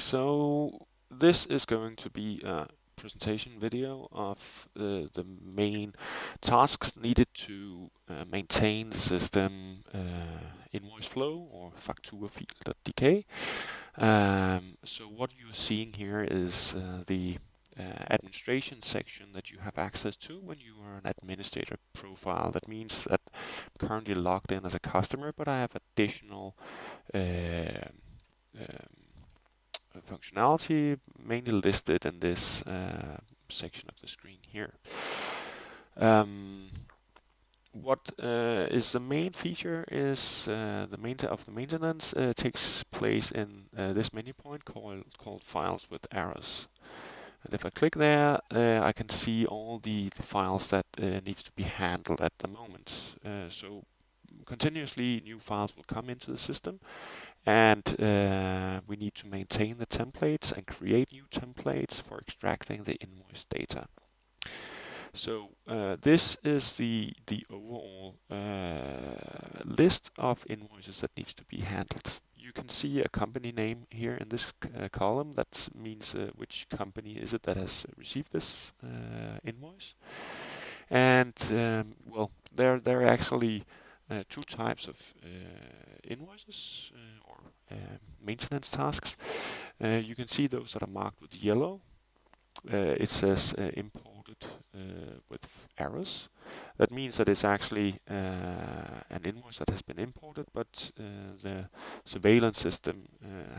So this is going to be a presentation video of the main tasks needed to maintain the system invoice flow or fakturafil.dk. So what you're seeing here is the administration section that you have access to when you are an administrator profile. That means that I'm currently logged in as a customer, but I have additional um, functionality mainly listed in this section of the screen here. Um, what is the main feature is the maintenance takes place in this menu point called files with errors. And if I click there, I can see all the files that needs to be handled at the moment. So continuously new files will come into the system, and we need to maintain the templates and create new templates for extracting the invoice data. So this is the overall list of invoices that needs to be handled. You can see a company name here in this column. That means which company is it that has received this invoice. And well, there are actually two types of invoices or maintenance tasks. You can see those that are marked with yellow. It says imported with errors. That means that it's actually an invoice that has been imported, but the surveillance system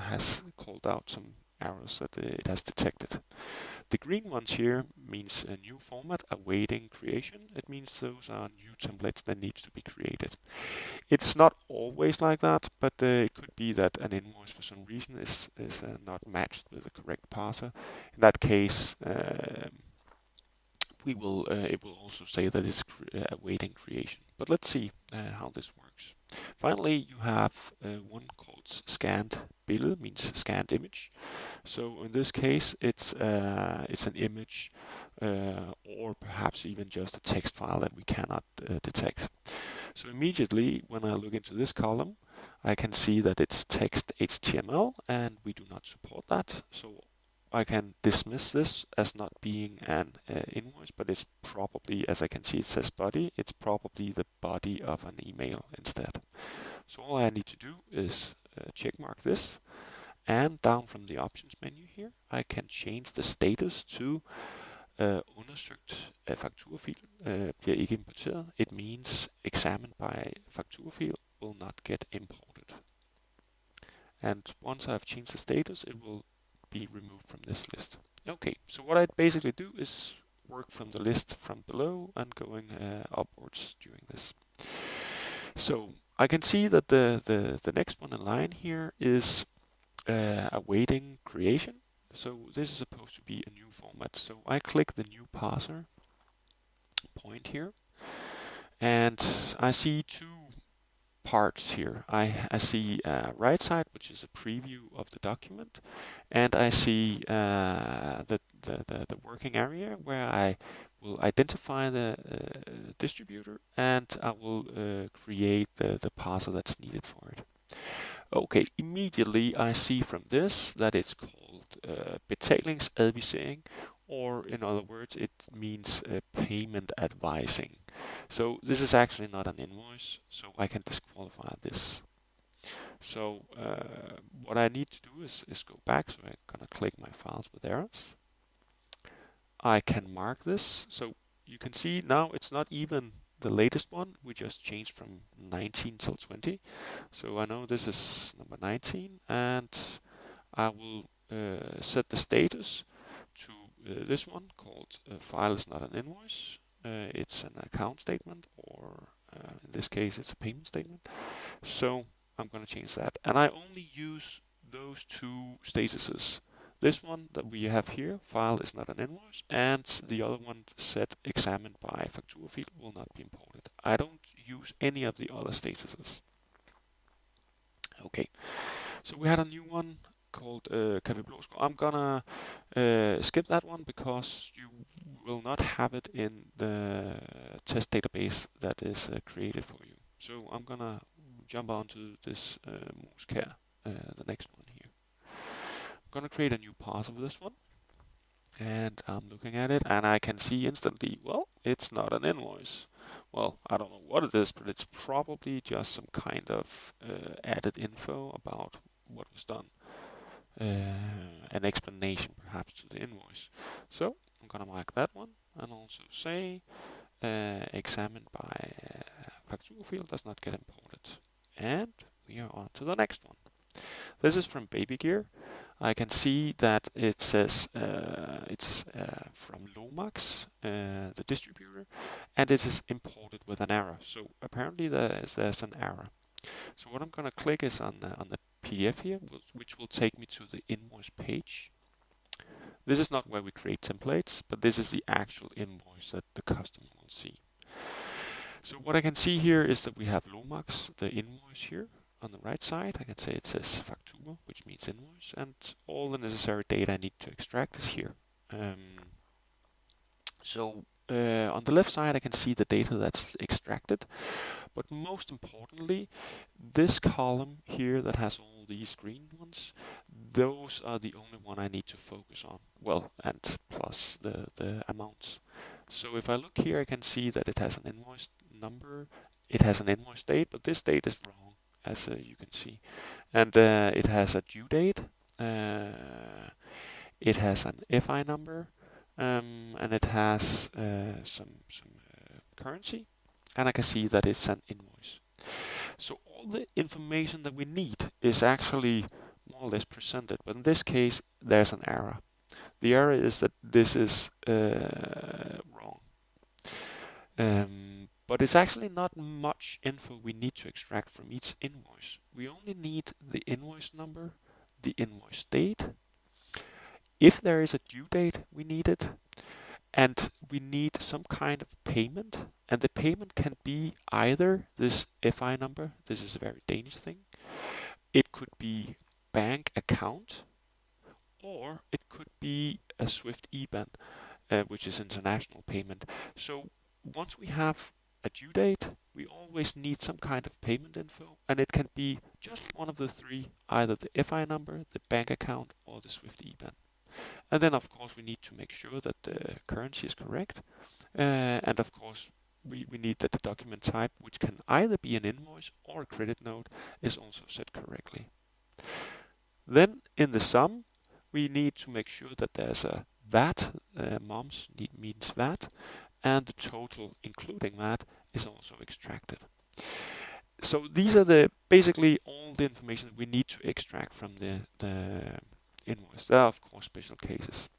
has called out some errors that it has detected. The green ones here means a new format awaiting creation. It means those are new templates that needs to be created. It's not always like that, but it could be that an invoice for some reason is not matched with the correct parser. In that case, it will also say that it's awaiting creation. But let's see how this works. Finally, you have one called scanned billede, means scanned image. So in this case, it's an image or perhaps even just a text file that we cannot detect. So immediately when I look into this column, I can see that it's text HTML and we do not support that. So I can dismiss this as not being an invoice, but it's probably, as I can see, it says body. It's probably the body of an email instead. So all I need to do is check mark this, and down from the options menu here, I can change the status to undersøgt af fakturafil bliver ikke importeret. It means examined by fakturafil will not get imported. And once I've changed the status, it will be removed from this list. Okay, so what I basically do is work from the list from below and going upwards during this. So I can see that the next one in line here is awaiting creation. So this is supposed to be a new format. So I click the new parser point here, and I see two parts here. I see right side, which is a preview of the document, and I see the working area where I will identify the distributor and I will create the parser that's needed for it. Okay, immediately I see from this that it's called betalingsadvisering, or in other words, it means payment advising. So this is actually not an invoice, so I can disqualify this. So what I need to do is go back, so I'm gonna click my files with errors. I can mark this, so you can see now it's not even the latest one. We just changed from 19 till 20. So I know this is number 19, and I will set the status to this one called file is not an invoice. It's an account statement, or in this case, it's a payment statement. So I'm going to change that. And I only use those two statuses. This one that we have here, file is not an invoice, and the other one set examined by fakturafil will not be imported. I don't use any of the other statuses. Okay, so we had a new one called Café Blåskov. I'm gonna skip that one because you will not have it in the test database that is created for you. So I'm gonna jump onto this Moskær, the next one here. going to create a new parser for this one, and I'm looking at it, and I can see instantly, well, it's not an invoice. Well, I don't know what it is, but it's probably just some kind of added info about what was done. An explanation perhaps to the invoice. So I'm going to mark that one and also say examined by fakturafil does not get imported. And we are on to the next one. This is from Baby Gear. I can see that it says it's from Lomax, the distributor, and it is imported with an error. So apparently there's an error. So what I'm going to click is on the PDF here, which will take me to the invoice page. This is not where we create templates, but this is the actual invoice that the customer will see. So what I can see here is that we have Lomax, the invoice here. On the right side, I can say it says Faktura, which means invoice, and all the necessary data I need to extract is here. So on the left side, I can see the data that's extracted, but most importantly, this column here that has all these green ones, those are the only one I need to focus on. Well, and plus the amounts. So if I look here, I can see that it has an invoice number, it has an invoice date, but this date is wrong, as you can see. And it has a due date, it has an FI number, and it has some currency, and I can see that it's an invoice. So all the information that we need is actually more or less presented, but in this case there's an error. The error is that this is wrong. But it's actually not much info we need to extract from each invoice. We only need the invoice number, the invoice date. If there is a due date, we need it. And we need some kind of payment. And the payment can be either this FI number, this is a very Danish thing. It could be bank account, or it could be a Swift IBAN, which is international payment. So once we have a due date, we always need some kind of payment info, and it can be just one of the three, either the FI number, the bank account, or the Swift IBAN. And then of course we need to make sure that the currency is correct, and of course we need that the document type, which can either be an invoice or a credit note, is also set correctly. Then in the sum, we need to make sure that there's a VAT, MOMS means VAT, and the total including that is also extracted. So these are basically all the information we need to extract from the invoice. There are of course special cases.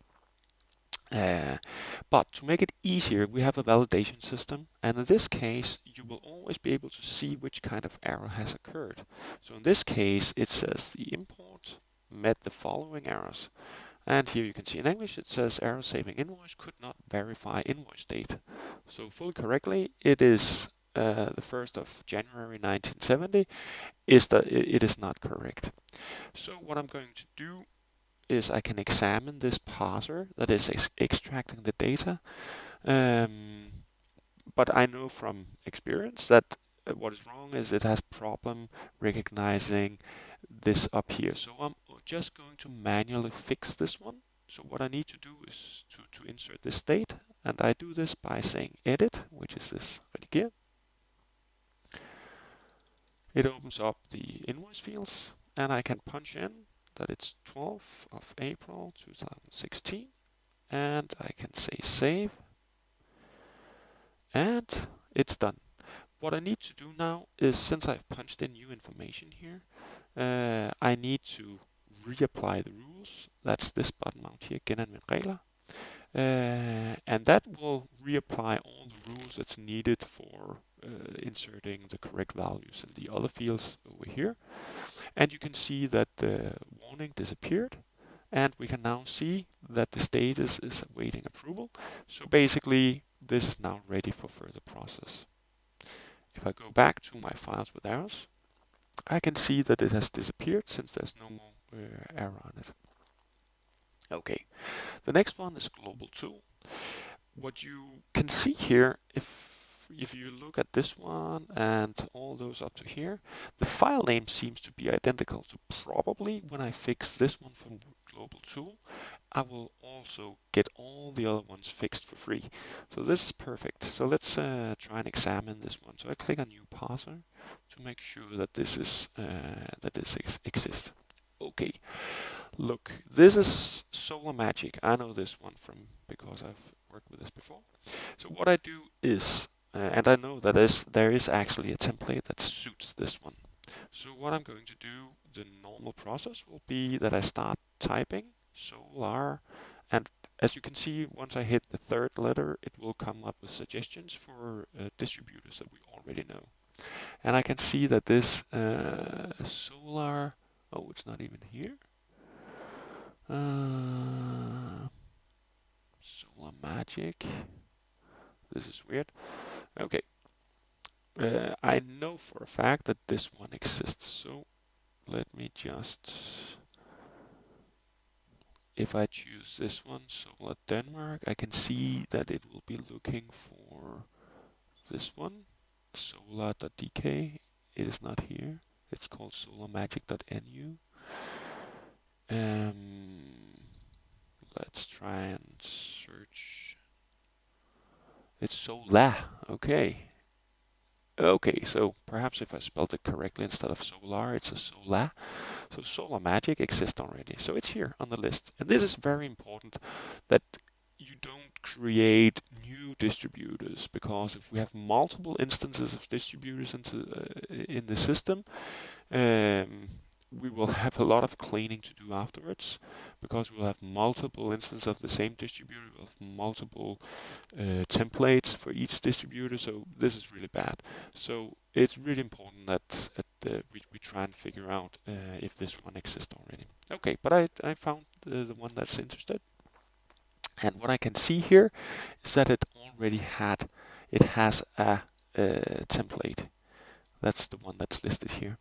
But to make it easier, we have a validation system, and in this case, you will always be able to see which kind of error has occurred. So in this case, it says the import met the following errors. And here you can see in English, it says error saving invoice could not verify invoice date. So fully correctly, it is the 1st of January 1970, it is not correct. So what I'm going to do is I can examine this parser that is extracting the data. But I know from experience that what is wrong is it has problem recognizing this up here. So I'm just going to manually fix this one. So what I need to do is to insert this date, and I do this by saying edit, which is this redigere. It opens up the invoice fields, and I can punch in that it's 12th of April 2016, and I can say save, and it's done. What I need to do now is, since I've punched in new information here, I need to reapply the rules. That's this button out here, genanvend regler. And that will reapply all the rules that's needed for inserting the correct values in the other fields over here. And you can see that the warning disappeared, and we can now see that the status is awaiting approval. So basically, this is now ready for further process. If I go back to my files with errors, I can see that it has disappeared since there's no more error on it. Okay, the next one is global tool. What you can see here, if you look at this one and all those up to here, the file name seems to be identical. So probably when I fix this one from global tool, I will also get all the other ones fixed for free. So this is perfect. So let's try and examine this one. So I click on new parser to make sure that this is exists. Okay, look, this is Solar Magic. I know this one from because I've worked with this before. So what I do is, and I know that there is actually a template that suits this one. So what I'm going to do, the normal process will be that I start typing solar, and as you can see, once I hit the third letter, it will come up with suggestions for distributors that we already know. And I can see that this solar, oh, it's not even here. Solar Magic. This is weird. Okay. I know for a fact that this one exists. So let me just, if I choose this one, Solar Denmark, I can see that it will be looking for this one, solar.dk. It is not here. It's called solarmagic.nu. Um, let's try and search. It's Sola. Okay. Okay, so perhaps if I spelled it correctly instead of solar, it's a sola. So Solar Magic exists already. So it's here on the list. And this is very important that you don't create new distributors, because if we have multiple instances of distributors in the system, um, we will have a lot of cleaning to do afterwards, because we'll have multiple instances of the same distributor, we'll have multiple templates for each distributor. So this is really bad. So it's really important that we try and figure out if this one exists already. Okay, but I found the one that's interested. And what I can see here is that it has a template. That's the one that's listed here.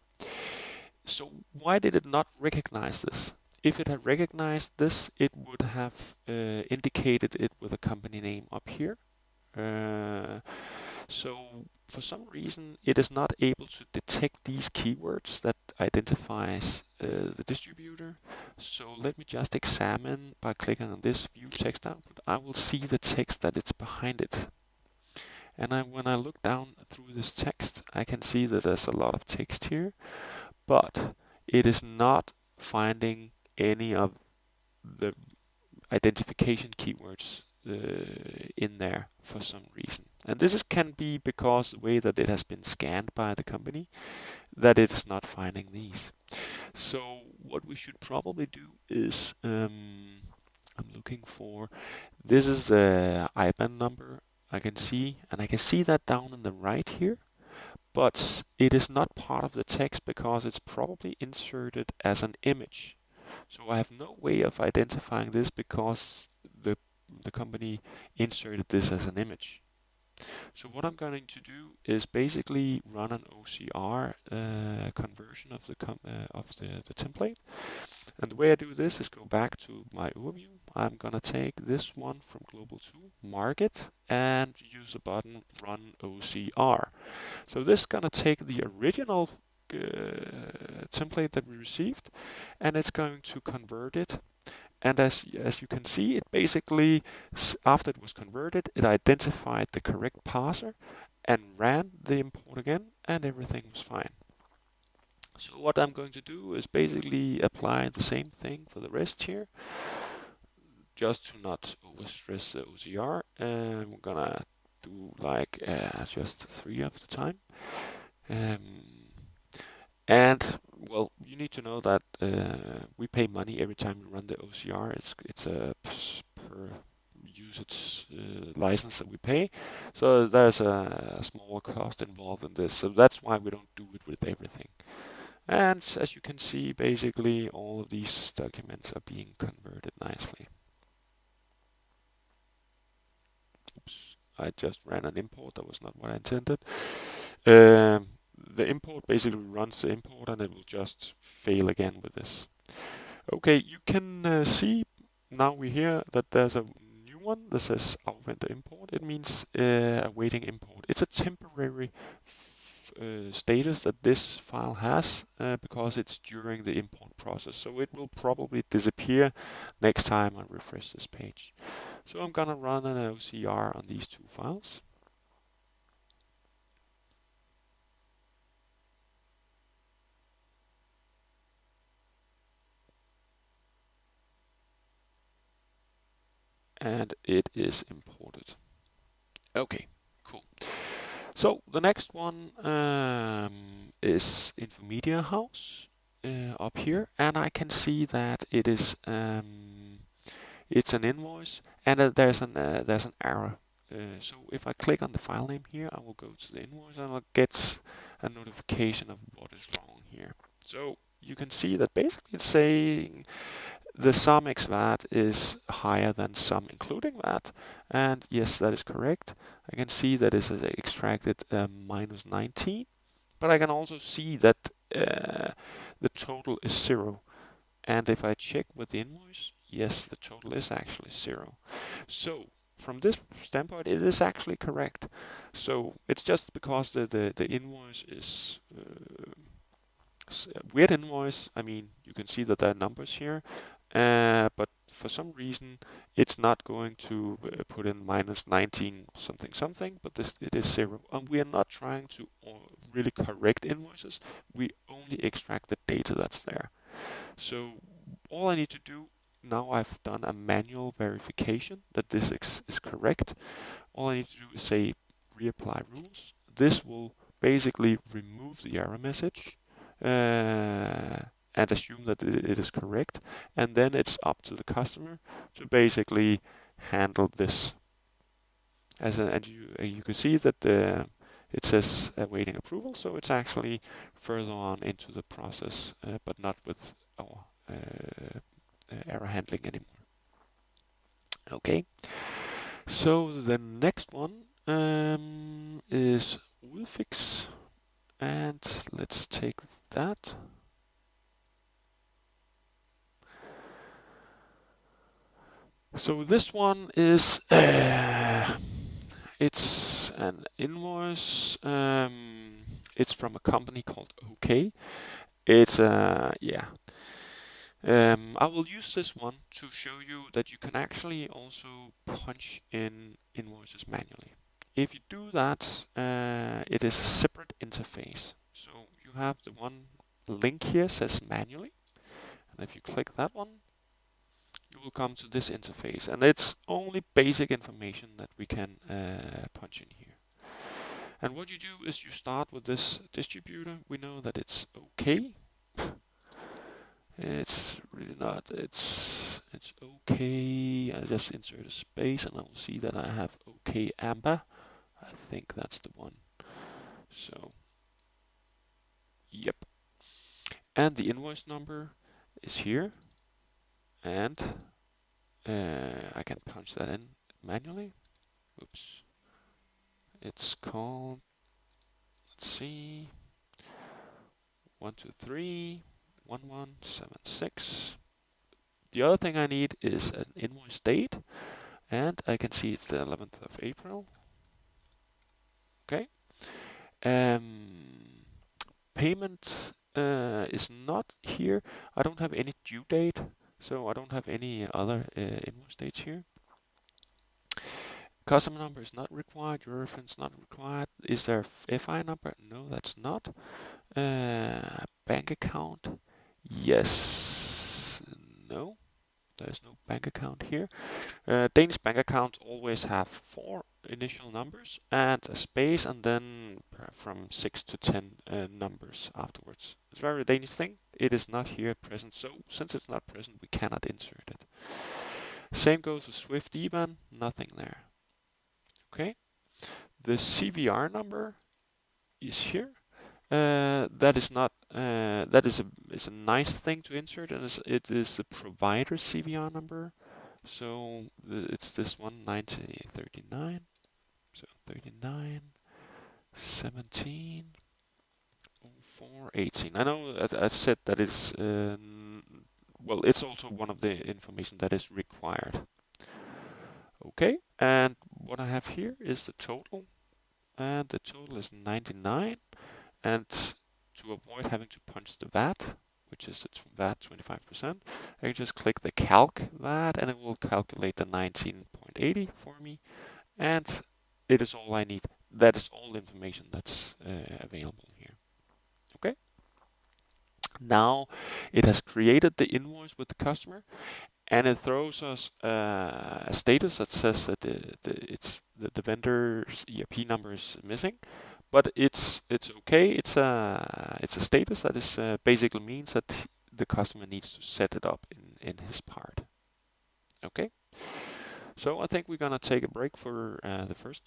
So why did it not recognize this? If it had recognized this, it would have indicated it with a company name up here. Uh, so for some reason, it is not able to detect these keywords that identifies the distributor. So let me just examine by clicking on this view text output. I will see the text that it's behind it. And when I look down through this text, I can see that there's a lot of text here, but it is not finding any of the identification keywords in there for some reason. And can be because the way that it has been scanned by the company, that it's not finding these. So what we should probably do is, I'm looking for, this is the IBAN number I can see, and I can see that down in the right here, but it is not part of the text because it's probably inserted as an image. So I have no way of identifying this because the the company inserted this as an image. So what I'm going to do is basically run an OCR conversion of the template. And the way I do this is go back to my overview. I'm going to take this one from Global 2, mark it, and use the button Run OCR. So this is going to take the original template that we received, and it's going to convert it. And as you can see, it basically, after it was converted, it identified the correct parser and ran the import again, and everything was fine. So what I'm going to do is basically apply the same thing for the rest here, just to not overstress the OCR. And we're gonna do like just 3 of the time. Um, And well, you need to know that we pay money every time we run the OCR. It's a per usage license that we pay, so there's a small cost involved in this. So that's why we don't do it with everything. And as you can see, basically all of these documents are being converted nicely. Oops, I just ran an import. That was not what I intended. Um, the import basically runs the import, and it will just fail again with this. Okay, you can see now we hear that there's a new one that says Aufwender import. It means awaiting import. It's a temporary status that this file has because it's during the import process. So it will probably disappear next time I refresh this page. So I'm gonna run an OCR on these two files. And it is imported. Okay, cool. So the next one is Infomedia House up here, and I can see that it is it's an invoice, and there's an error. So if I click on the file name here, I will go to the invoice and I'll get a notification of what is wrong here. So you can see that basically it's saying the sum ex VAT is higher than sum including VAT, and yes, that is correct. I can see that it is extracted minus 19, but I can also see that the total is 0. And if I check with the invoice, yes, the total is actually 0. So from this standpoint, it is actually correct. So it's just because the invoice is weird invoice. I mean, you can see that there are numbers here, but for some reason it's not going to put in minus 19 something something, but it is 0. And we are not trying to really correct invoices. We only extract the data that's there. So all I need to do now, I've done a manual verification that this is correct. All I need to do is say reapply rules. This will basically remove the error message and assume that it is correct. And then it's up to the customer to basically handle this. And you can see that it says awaiting approval, so it's actually further on into the process, but not with our error handling anymore. Okay, so the next one is Udfix, and let's take that. So this one is it's an invoice. It's from a company called OK. It's yeah. I will use this one to show you that you can actually also punch in invoices manually. If you do that, it is a separate interface. So you have the one link here says manually, and if you click that one, you will come to this interface, and it's only basic information that we can punch in here. And what you do is you start with this distributor. We know that it's okay. It's really not. It's okay. I just insert a space, and I will see that I have okay amber. I think that's the one. So, yep. And the invoice number is here, and I can punch that in manually. Oops. It's called, let's see, 1231176. The other thing I need is an invoice date, and I can see it's the 11th of April. Okay. Payment is not here. I don't have any due date, so I don't have any other invoice dates here. Customer number is not required. Your reference not required. Is there FI number? No, that's not. Bank account? Yes. No. There's no bank account here. Danish bank accounts always have 4 initial numbers and a space, and then from 6 to 10 numbers afterwards. It's a very Danish thing. It is not here present, so since it's not present, we cannot insert it. Same goes with Swift IBAN, nothing there. Okay, the CVR number is here. That is not. That is a nice thing to insert, and it is the provider CVR number. So it's this one 9039. So 39 17 04 18. I know I said that is well, it's also one of the information that is required. Okay, and what I have here is the total, and the total is 99. and to avoid having to punch the VAT, which is the VAT 25%, I can just click the calc VAT and it will calculate the 19.80 for me, and it is all I need. That is all the information that's available here. Okay. Now it has created the invoice with the customer, and it throws us a status that says that the vendor's ERP number is missing, but it's okay. It's a status that is basically means that the customer needs to set it up in his part. Okay, so I think we're gonna take a break for the first